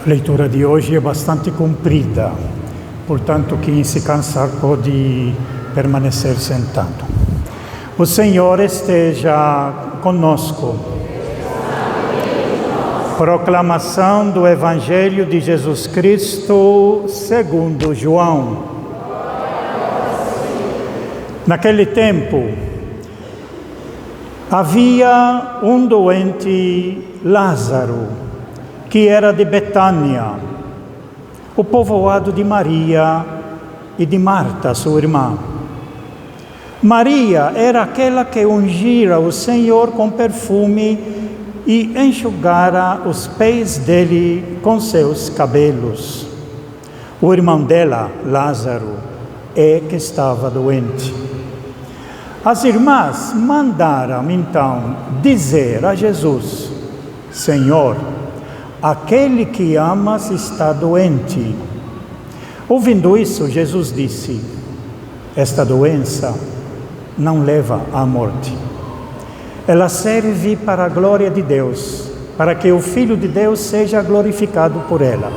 A leitura de hoje é bastante comprida, portanto, quem se cansar pode permanecer sentado. O Senhor esteja conosco. Proclamação do Evangelho de Jesus Cristo segundo João. Naquele tempo, havia um doente, Lázaro, que era de Betânia, o povoado de Maria e de Marta, sua irmã. Maria era aquela que ungira o Senhor com perfume e enxugara os pés dele com seus cabelos. O irmão dela, Lázaro, é que estava doente. As irmãs mandaram então dizer a Jesus: Senhor, aquele que amas está doente. Ouvindo isso, Jesus disse: esta doença não leva à morte. Ela serve para a glória de Deus, para que o Filho de Deus seja glorificado por ela.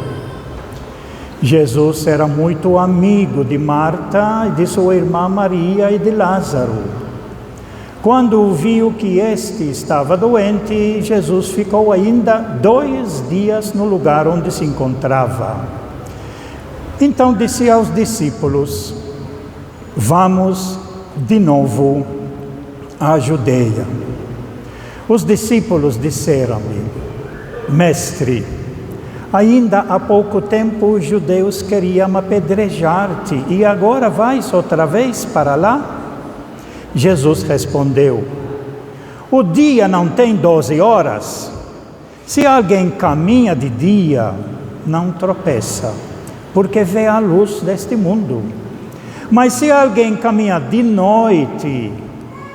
Jesus era muito amigo de Marta, de sua irmã Maria e de Lázaro. Quando viu que este estava doente, Jesus ficou ainda 2 dias no lugar onde se encontrava. Então disse aos discípulos: vamos de novo à Judeia. Os discípulos disseram-lhe: Mestre, ainda há pouco tempo os judeus queriam apedrejar-te e agora vais outra vez para lá? Jesus respondeu: o dia não tem 12 horas? Se alguém caminha de dia, não tropeça, porque vê a luz deste mundo. Mas se alguém caminha de noite,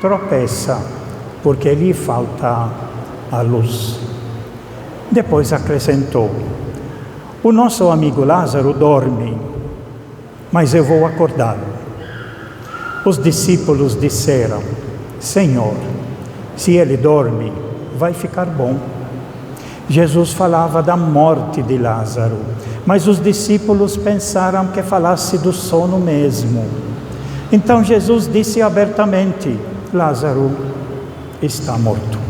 tropeça, porque lhe falta a luz. Depois acrescentou: o nosso amigo Lázaro dorme, mas eu vou acordá-lo. Os discípulos disseram: Senhor, se ele dorme, vai ficar bom. Jesus falava da morte de Lázaro, mas os discípulos pensaram que falasse do sono mesmo. Então Jesus disse abertamente: Lázaro está morto.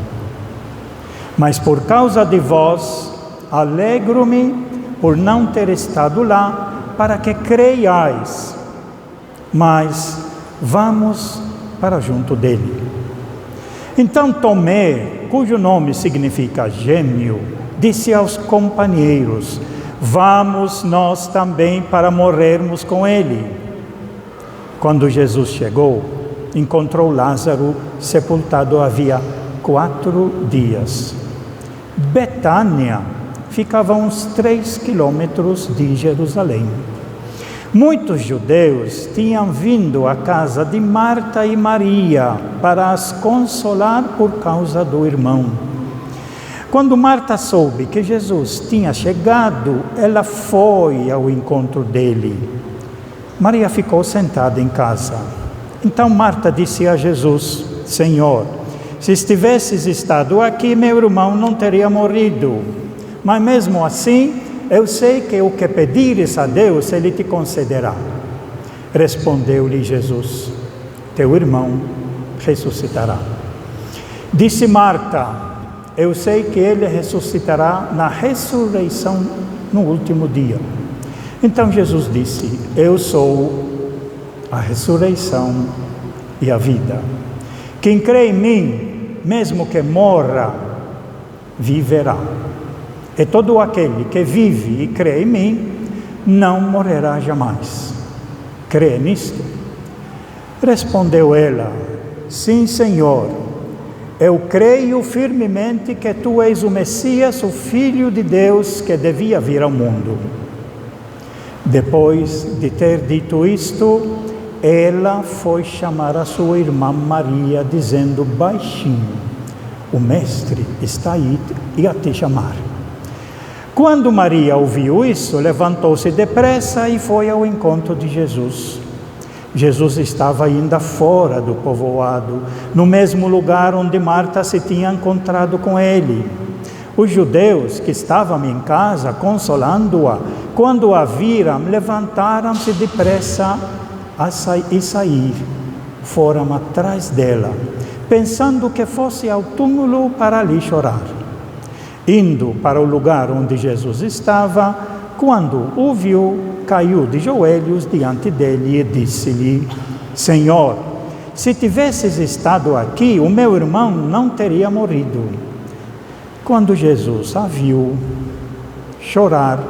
Mas por causa de vós, alegro-me por não ter estado lá, para que creiais. Mas vamos para junto dele. Então Tomé, cujo nome significa gêmeo, disse aos companheiros: vamos nós também para morrermos com ele. Quando Jesus chegou, encontrou Lázaro sepultado havia 4 dias. Betânia ficava a uns 3 quilômetros de Jerusalém. Muitos judeus tinham vindo à casa de Marta e Maria para as consolar por causa do irmão. Quando Marta soube que Jesus tinha chegado, ela foi ao encontro dele. Maria ficou sentada em casa. Então Marta disse a Jesus: Senhor, se estivesses estado aqui, meu irmão não teria morrido. Mas mesmo assim, eu sei que o que pedires a Deus, Ele te concederá. Respondeu-lhe Jesus: teu irmão ressuscitará. Disse Marta: eu sei que ele ressuscitará na ressurreição no último dia. Então Jesus disse: eu sou a ressurreição e a vida. Quem crê em mim, mesmo que morra, viverá. E todo aquele que vive e crê em mim, não morrerá jamais. Crê nisto? Respondeu ela: sim, Senhor, eu creio firmemente que tu és o Messias, o Filho de Deus, que devia vir ao mundo. Depois de ter dito isto, ela foi chamar a sua irmã Maria, dizendo baixinho: o Mestre está aí e a te chamar. Quando Maria ouviu isso, levantou-se depressa e foi ao encontro de Jesus. Jesus estava ainda fora do povoado, no mesmo lugar onde Marta se tinha encontrado com ele. Os judeus que estavam em casa consolando-a, quando a viram, levantaram-se depressa e saíram. Foram atrás dela, pensando que fosse ao túmulo para ali chorar. Indo para o lugar onde Jesus estava, quando o viu, caiu de joelhos diante dele e disse-lhe: Senhor, se tivesses estado aqui, o meu irmão não teria morrido. Quando Jesus a viu chorar,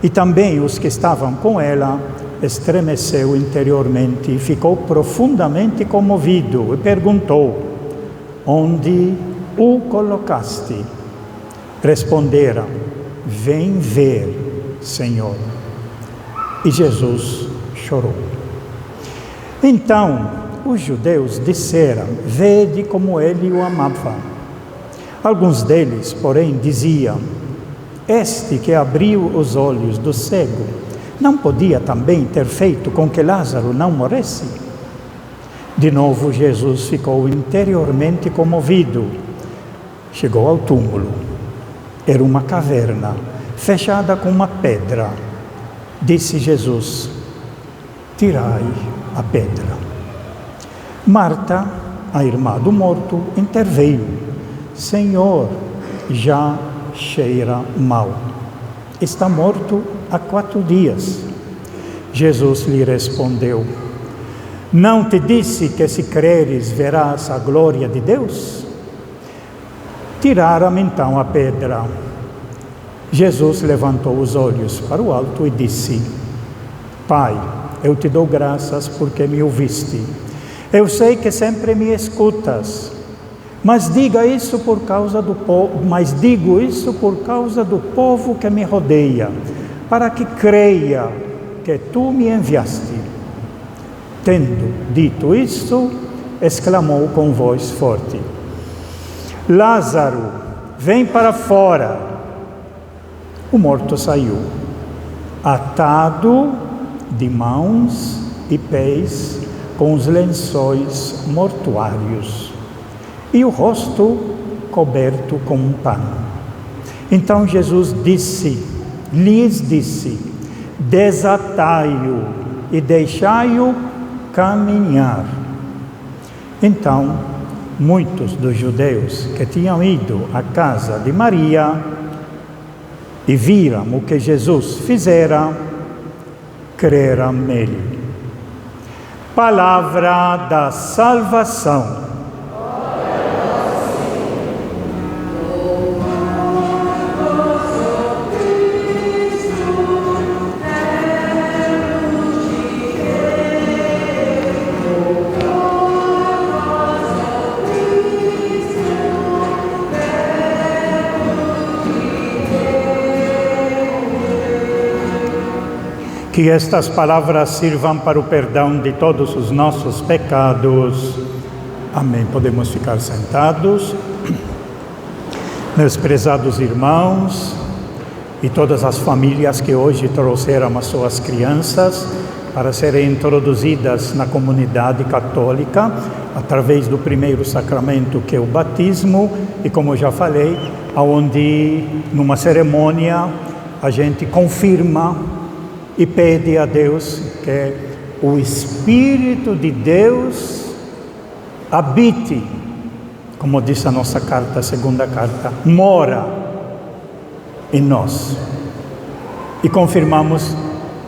e também os que estavam com ela, estremeceu interiormente e ficou profundamente comovido e perguntou: Onde o colocaste? Responderam: Vem ver, Senhor. E Jesus chorou. Então os judeus disseram: Vede como ele o amava. Alguns deles, porém, diziam: Este que abriu os olhos do cego, não podia também ter feito com que Lázaro não morresse? De novo Jesus ficou interiormente comovido. Chegou ao túmulo. Era uma caverna, fechada com uma pedra. Disse Jesus: Tirai a pedra. Marta, a irmã do morto, interveio: Senhor, já cheira mal. Está morto há 4 dias. Jesus lhe respondeu: Não te disse que se creres verás a glória de Deus? Tiraram então a pedra. Jesus levantou os olhos para o alto e disse: Pai, eu te dou graças porque me ouviste. Eu sei que sempre me escutas, mas digo isso por causa do povo que me rodeia, para que creia que tu me enviaste. Tendo dito isso, exclamou com voz forte: Lázaro, vem para fora. O morto saiu, atado de mãos e pés com os lençóis mortuários, e o rosto coberto com um pano. Então Jesus lhes disse: Desatai-o e deixai-o caminhar. Então, muitos dos judeus que tinham ido à casa de Maria e viram o que Jesus fizera, creram nele. Palavra da salvação. Que estas palavras sirvam para o perdão de todos os nossos pecados. Amém. Podemos ficar sentados. Meus prezados irmãos e todas as famílias que hoje trouxeram as suas crianças para serem introduzidas na comunidade católica através do primeiro sacramento, que é o batismo, e como já falei, onde numa cerimônia a gente confirma e pede a Deus que o Espírito de Deus habite, como diz a nossa carta, a segunda carta, mora em nós. E confirmamos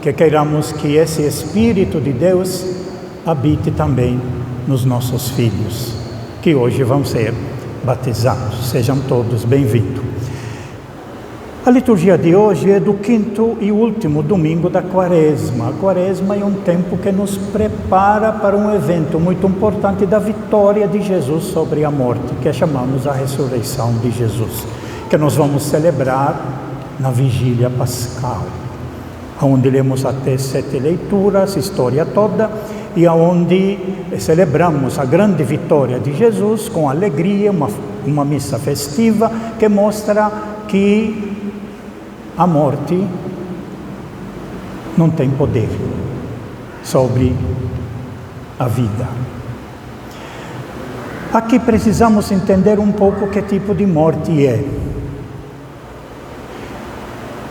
que queiramos que esse Espírito de Deus habite também nos nossos filhos, que hoje vão ser batizados. Sejam todos bem-vindos. A liturgia de hoje é do 5º e último domingo da Quaresma. A Quaresma é um tempo que nos prepara para um evento muito importante da vitória de Jesus sobre a morte, que chamamos a ressurreição de Jesus, que nós vamos celebrar na Vigília Pascal, onde lemos até 7 leituras, história toda, e onde celebramos a grande vitória de Jesus com alegria, uma missa festiva que mostra que a morte não tem poder sobre a vida. Aqui precisamos entender um pouco que tipo de morte é.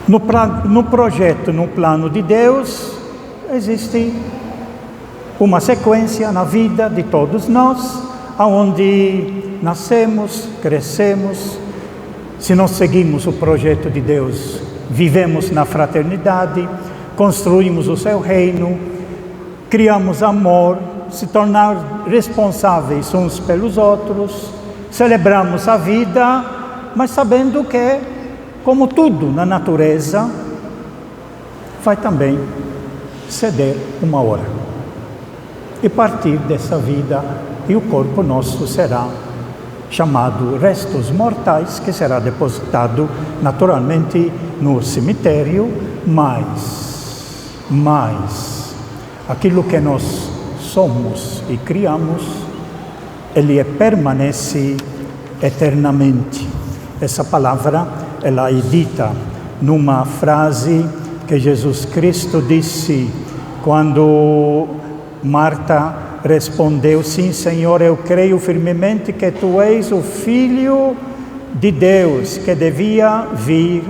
No projeto, no plano de Deus, existe uma sequência na vida de todos nós, onde nascemos, crescemos. Se nós seguimos o projeto de Deus, vivemos na fraternidade, construímos o seu reino, criamos amor, se tornar responsáveis uns pelos outros, celebramos a vida, mas sabendo que, como tudo na natureza, vai também ceder uma hora e partir dessa vida, e o corpo nosso será chamado restos mortais, que será depositado naturalmente no cemitério, mas aquilo que nós somos e criamos, ele permanece eternamente. Essa palavra, ela é dita numa frase que Jesus Cristo disse quando Marta respondeu: sim, Senhor, eu creio firmemente que Tu és o Filho de Deus, que devia vir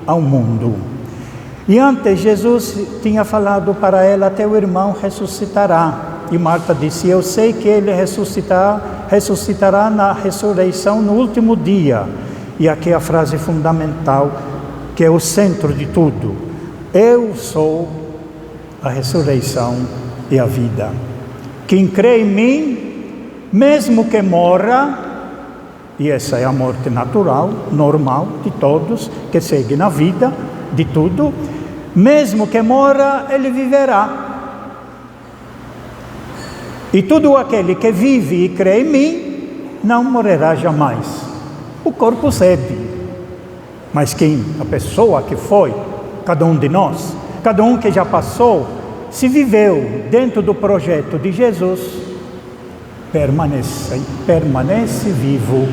ao mundo. E antes Jesus tinha falado para ela: teu irmão ressuscitará. E Marta disse: eu sei que ele ressuscitará na ressurreição no último dia. E aqui a frase fundamental, que é o centro de tudo: eu sou a ressurreição e a vida. Quem crê em mim, mesmo que morra, e essa é a morte natural, normal de todos, que segue na vida de tudo, mesmo que morra, ele viverá. E todo aquele que vive e crê em mim, não morrerá jamais. O corpo cede, mas a pessoa que foi, cada um de nós, cada um que já passou, se viveu dentro do projeto de Jesus, permanece vivo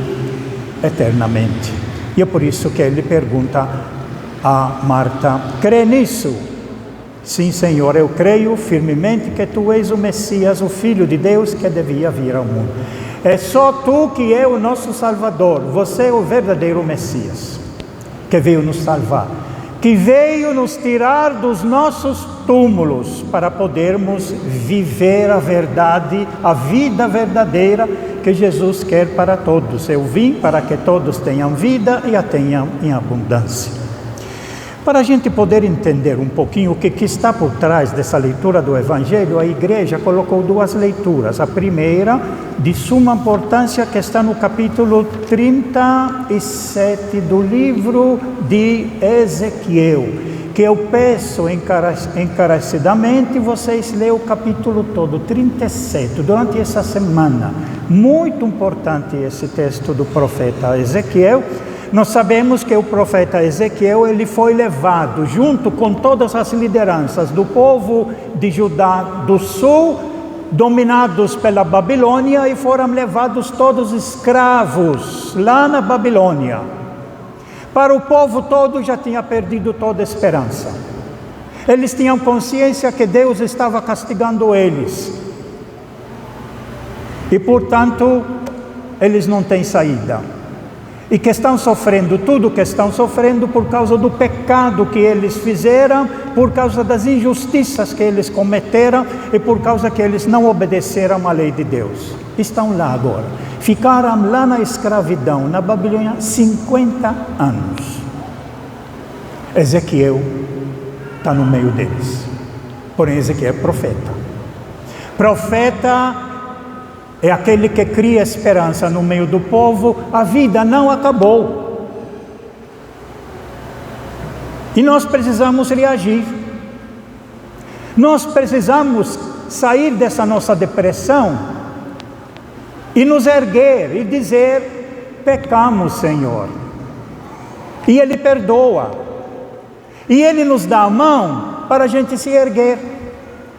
eternamente. E é por isso que ele pergunta a Marta: crê nisso? Sim, Senhor, eu creio firmemente que Tu és o Messias, o Filho de Deus, que devia vir ao mundo. É só Tu que é o nosso Salvador. Você é o verdadeiro Messias, que veio nos salvar, que veio nos tirar dos nossos túmulos para podermos viver a verdade, a vida verdadeira que Jesus quer para todos. Eu vim para que todos tenham vida e a tenham em abundância. Para a gente poder entender um pouquinho o que está por trás dessa leitura do Evangelho, a igreja colocou duas leituras. A primeira, de suma importância, que está no capítulo 37 do livro de Ezequiel, que eu peço encarecidamente vocês leiam o capítulo todo, 37, durante essa semana. Muito importante esse texto do profeta Ezequiel. Nós sabemos que o profeta Ezequiel, ele foi levado junto com todas as lideranças do povo de Judá do sul, dominados pela Babilônia, e foram levados todos escravos lá na Babilônia. Para o povo todo já tinha perdido toda a esperança. Eles tinham consciência que Deus estava castigando eles. E portanto, eles não têm saída. E que estão sofrendo tudo que estão sofrendo por causa do pecado que eles fizeram, por causa das injustiças que eles cometeram e por causa que eles não obedeceram à lei de Deus. Estão lá agora. Ficaram lá na escravidão, na Babilônia, 50 anos. Ezequiel está no meio deles. Porém, Ezequiel é profeta. Profeta é aquele que cria esperança no meio do povo. A vida não acabou. E nós precisamos reagir. Nós precisamos sair dessa nossa depressão e nos erguer e dizer: pecamos, Senhor. E Ele perdoa. E Ele nos dá a mão para a gente se erguer.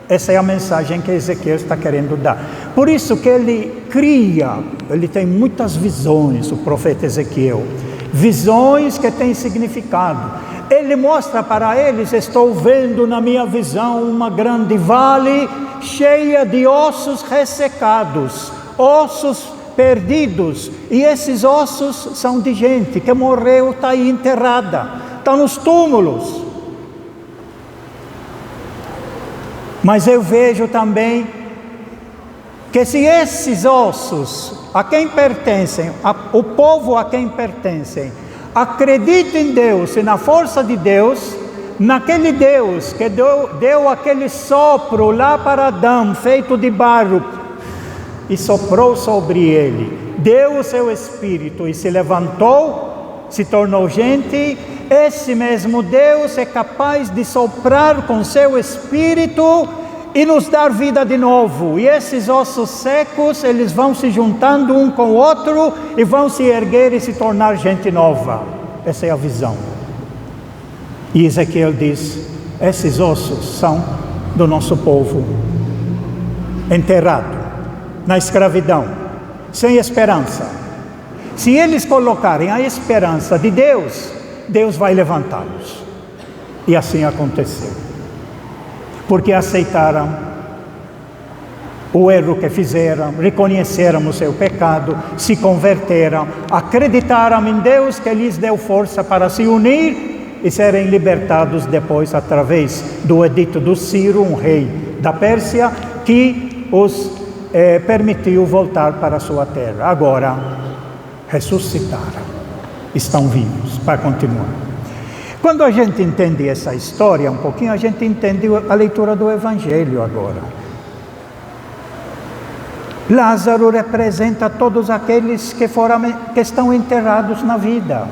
Essa é a mensagem que Ezequiel está querendo dar. Por isso que ele tem muitas visões, o profeta Ezequiel. Visões que têm significado. Ele mostra para eles: estou vendo na minha visão uma grande vale cheia de ossos ressecados, ossos perdidos. E esses ossos são de gente que morreu, está aí enterrada. está nos túmulos. Mas eu vejo também que se esses ossos, a quem pertencem, o povo a quem pertencem, acredita em Deus e na força de Deus, naquele Deus que deu aquele sopro lá para Adão, feito de barro, e soprou sobre ele, deu o seu espírito e se levantou, se tornou gente. Esse mesmo Deus é capaz de soprar com seu espírito e nos dar vida de novo. E esses ossos secos, eles vão se juntando um com o outro e vão se erguer e se tornar gente nova. Essa é a visão. E Ezequiel diz: esses ossos são do nosso povo, enterrado na escravidão, sem esperança. Se eles colocarem a esperança de Deus, Deus vai levantá-los. E assim aconteceu. Porque aceitaram o erro que fizeram, reconheceram o seu pecado, se converteram, acreditaram em Deus que lhes deu força para se unir e serem libertados depois através do edito do Ciro, um rei da Pérsia, que os permitiu voltar para a sua terra. Agora ressuscitaram, estão vivos para continuar. Quando a gente entende essa história um pouquinho, a gente entende a leitura do Evangelho agora. Lázaro representa todos aqueles que estão enterrados na vida,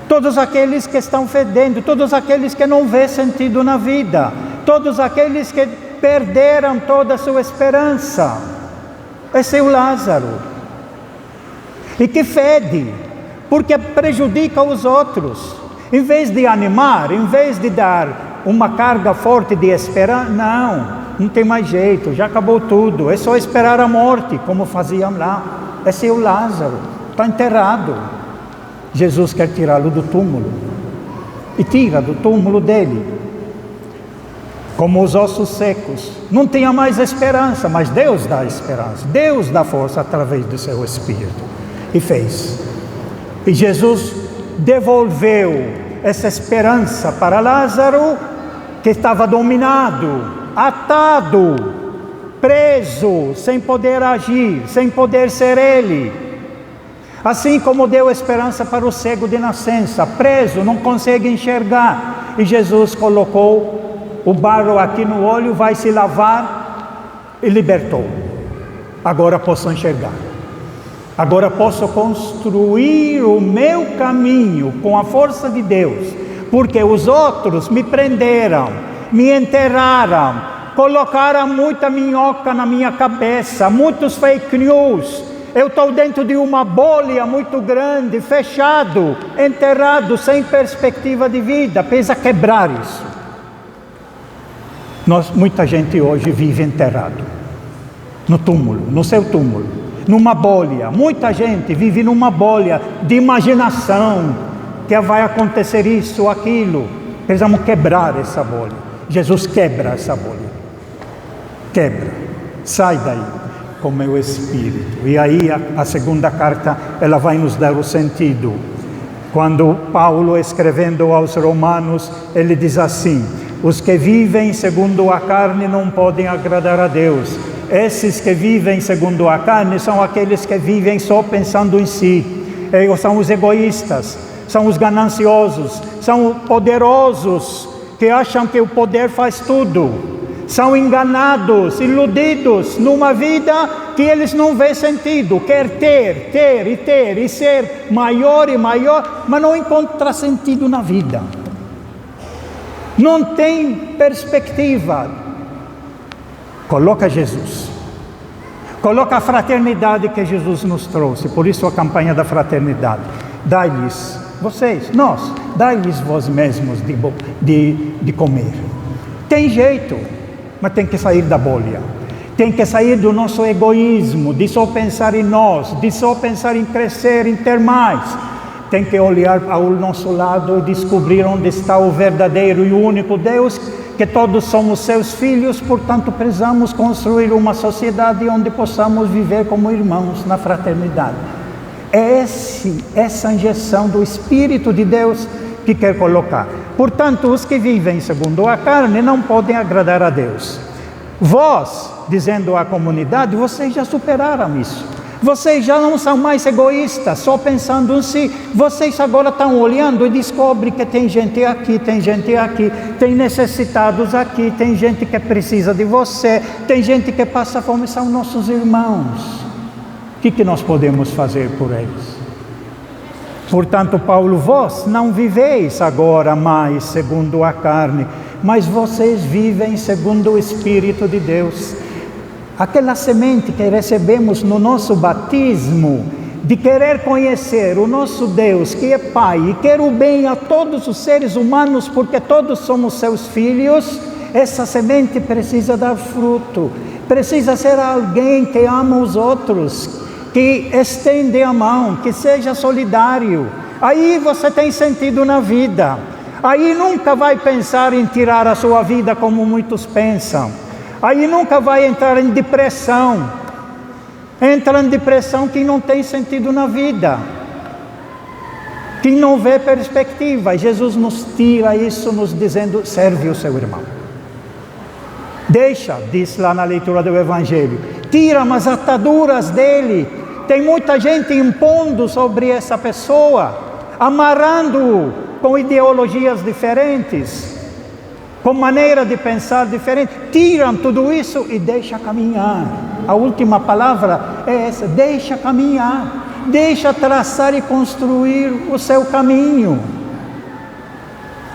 todos aqueles que estão fedendo, todos aqueles que não vê sentido na vida, todos aqueles que perderam toda a sua esperança. Esse é o Lázaro. E que fede, porque prejudica os outros. Em vez de animar, em vez de dar uma carga forte de esperança, não tem mais jeito, já acabou tudo, é só esperar a morte, como faziam lá. Esse é o Lázaro, está enterrado. Jesus quer tirá-lo do túmulo, e tira do túmulo dele, como os ossos secos. Não tinha mais esperança, mas Deus dá esperança, Deus dá força através do seu Espírito, e fez. E Jesus devolveu essa esperança para Lázaro, que estava dominado, atado, preso, sem poder agir, sem poder ser ele. Assim como deu esperança para o cego de nascença, preso, não consegue enxergar. E Jesus colocou o barro aqui no olho, vai se lavar e libertou. Agora posso enxergar. Agora posso construir o meu caminho com a força de Deus, porque os outros me prenderam, me enterraram, colocaram muita minhoca na minha cabeça, muitos fake news. Eu estou dentro de uma bolha muito grande, fechado, enterrado, sem perspectiva de vida. Precisa quebrar isso. Muita gente hoje vive enterrado, no túmulo, no seu túmulo, numa bolha. Muita gente vive numa bolha de imaginação, que vai acontecer isso, aquilo. Precisamos quebrar essa bolha. Jesus quebra essa bolha. Quebra. Sai daí com o meu Espírito. E aí a segunda carta, ela vai nos dar o sentido. Quando Paulo, escrevendo aos Romanos, ele diz assim: os que vivem segundo a carne não podem agradar a Deus. Esses que vivem segundo a carne são aqueles que vivem só pensando em si. São os egoístas, são os gananciosos, são os poderosos, que acham que o poder faz tudo. São enganados, iludidos numa vida que eles não vêem sentido. Quer ter e ser maior e maior, mas não encontra sentido na vida. Não tem perspectiva. Coloca Jesus. Coloca a fraternidade que Jesus nos trouxe. Por isso a campanha da fraternidade. Dai-lhes, nós, dai-lhes vós mesmos de comer. Tem jeito, mas tem que sair da bolha. Tem que sair do nosso egoísmo, de só pensar em nós, de só pensar em crescer, em ter mais. Tem que olhar ao nosso lado e descobrir onde está o verdadeiro e o único Deus, que todos somos seus filhos. Portanto, precisamos construir uma sociedade onde possamos viver como irmãos na fraternidade. É essa injeção do Espírito de Deus que quer colocar. Portanto, os que vivem segundo a carne não podem agradar a Deus. Vós, dizendo à comunidade, vocês já superaram isso. Vocês já não são mais egoístas, só pensando em si. Vocês agora estão olhando e descobrem que tem gente aqui, tem necessitados aqui, tem gente que precisa de você, tem gente que passa fome, são nossos irmãos. O que nós podemos fazer por eles? Portanto, Paulo, vós não viveis agora mais segundo a carne, mas vocês vivem segundo o Espírito de Deus. Aquela semente que recebemos no nosso batismo, de querer conhecer o nosso Deus, que é Pai, e quer o bem a todos os seres humanos, porque todos somos seus filhos, essa semente precisa dar fruto, precisa ser alguém que ama os outros, que estende a mão, que seja solidário. Aí você tem sentido na vida. Aí nunca vai pensar em tirar a sua vida como muitos pensam. Aí nunca vai entrar em depressão. Entra em depressão quem não tem sentido na vida, quem não vê perspectiva. E Jesus nos tira isso, nos dizendo: serve o seu irmão. Deixa, diz lá na leitura do Evangelho, tira as ataduras dele. Tem muita gente impondo sobre essa pessoa, amarrando-o com ideologias diferentes, com maneira de pensar diferente. Tiram tudo isso e deixa caminhar. A última palavra é essa: deixa caminhar, deixa traçar e construir o seu caminho.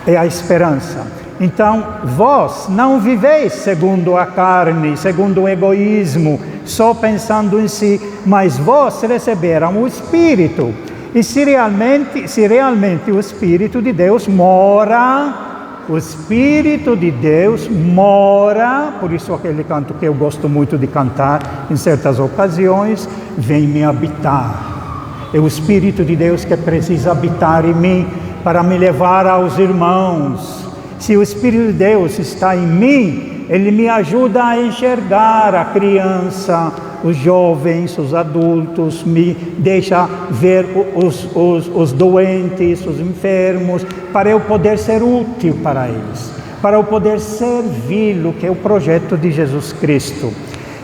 É a esperança. Então, vós não viveis segundo a carne, segundo o egoísmo, só pensando em si, mas vós receberam o Espírito. E se realmente o Espírito de Deus mora, o Espírito de Deus mora, por isso aquele canto que eu gosto muito de cantar em certas ocasiões, vem me habitar. É o Espírito de Deus que precisa habitar em mim para me levar aos irmãos. Se o Espírito de Deus está em mim, ele me ajuda a enxergar a criança, os jovens, os adultos, me deixa ver os doentes, os enfermos, para eu poder ser útil para eles, para eu poder servi-lo, que é o projeto de Jesus Cristo.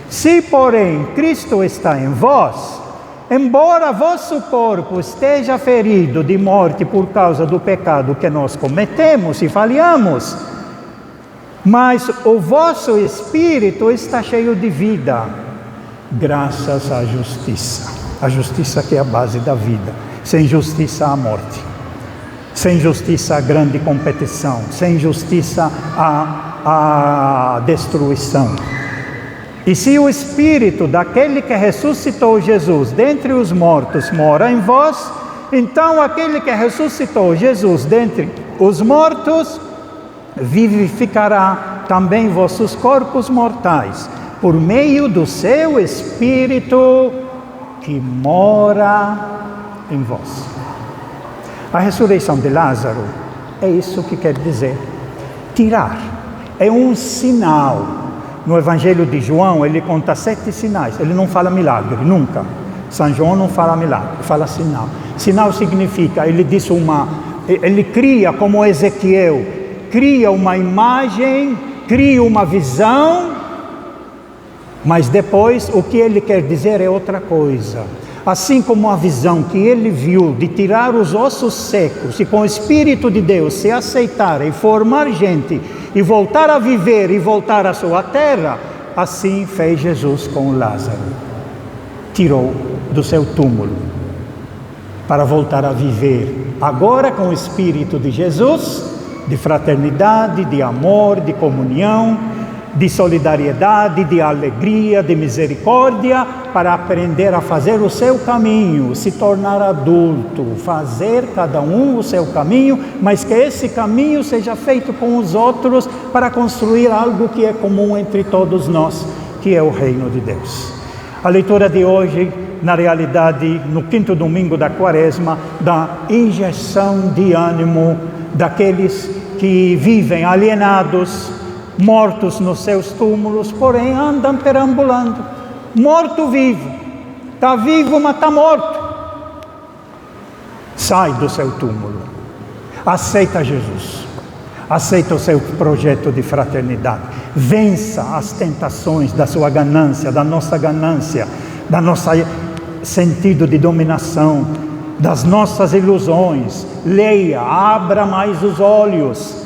Se, porém, Cristo está em vós, embora vosso corpo esteja ferido de morte por causa do pecado que nós cometemos e falhamos, mas o vosso espírito está cheio de vida, graças à justiça. A justiça que é a base da vida. Sem justiça há morte. Sem justiça há grande competição. Sem justiça há destruição. E se o Espírito daquele que ressuscitou Jesus dentre os mortos mora em vós, então aquele que ressuscitou Jesus dentre os mortos vivificará também vossos corpos mortais, por meio do seu Espírito que mora em vós. A ressurreição de Lázaro é isso que quer dizer. Tirar. É um sinal. No Evangelho de João, ele conta 7 sinais. Ele não fala milagre, nunca. São João não fala milagre, fala sinal. Sinal significa, ele cria, como Ezequiel, cria uma imagem, cria uma visão, mas depois o que ele quer dizer é outra coisa. Assim como a visão que ele viu de tirar os ossos secos e com o Espírito de Deus se aceitar e formar gente e voltar a viver e voltar à sua terra, assim fez Jesus com Lázaro. Tirou do seu túmulo para voltar a viver agora com o Espírito de Jesus, de fraternidade, de amor, de comunhão, de solidariedade, de alegria, de misericórdia, para aprender a fazer o seu caminho, se tornar adulto, fazer cada um o seu caminho, mas que esse caminho seja feito com os outros para construir algo que é comum entre todos nós, que é o reino de Deus. A leitura de hoje, na realidade, no 5º domingo da Quaresma, dá injeção de ânimo daqueles que vivem alienados, mortos nos seus túmulos, porém andam perambulando, morto-vivo, está vivo, mas está morto. Sai do seu túmulo, Aceita Jesus. Aceita o seu projeto de fraternidade. Vença as tentações da sua ganância, da nossa sentido de dominação, das nossas ilusões. Leia, abra mais os olhos.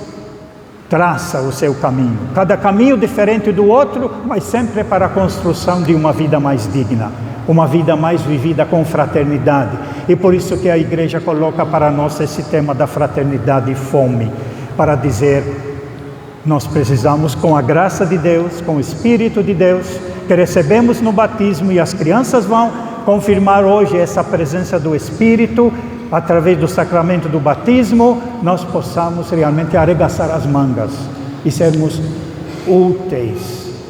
Traça o seu caminho. Cada caminho diferente do outro, mas sempre para a construção de uma vida mais digna. Uma vida mais vivida com fraternidade. E por isso que a igreja coloca para nós esse tema da fraternidade e fome. Para dizer, nós precisamos, com a graça de Deus, com o Espírito de Deus, que recebemos no batismo, e as crianças vão confirmar hoje essa presença do Espírito, através do sacramento do batismo, nós possamos realmente arregaçar as mangas e sermos úteis.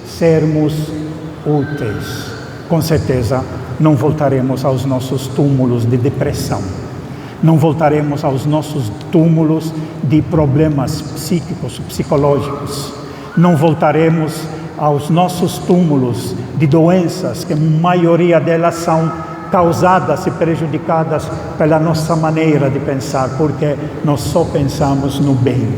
Com certeza, não voltaremos aos nossos túmulos de depressão. Não voltaremos aos nossos túmulos de problemas psíquicos, psicológicos. Não voltaremos aos nossos túmulos de doenças, que a maioria delas são causadas e prejudicadas pela nossa maneira de pensar, porque nós só pensamos no bem.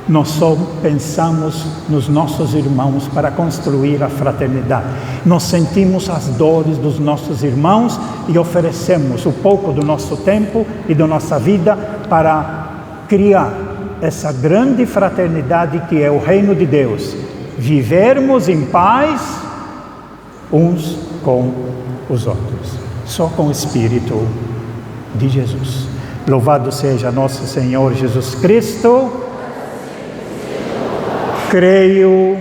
Nós só pensamos nos nossos irmãos para construir a fraternidade. Nós sentimos as dores dos nossos irmãos e oferecemos um pouco do nosso tempo e da nossa vida para criar essa grande fraternidade que é o reino de Deus. Vivermos em paz uns com os outros. Só com o Espírito de Jesus. Louvado seja nosso Senhor Jesus Cristo. Creio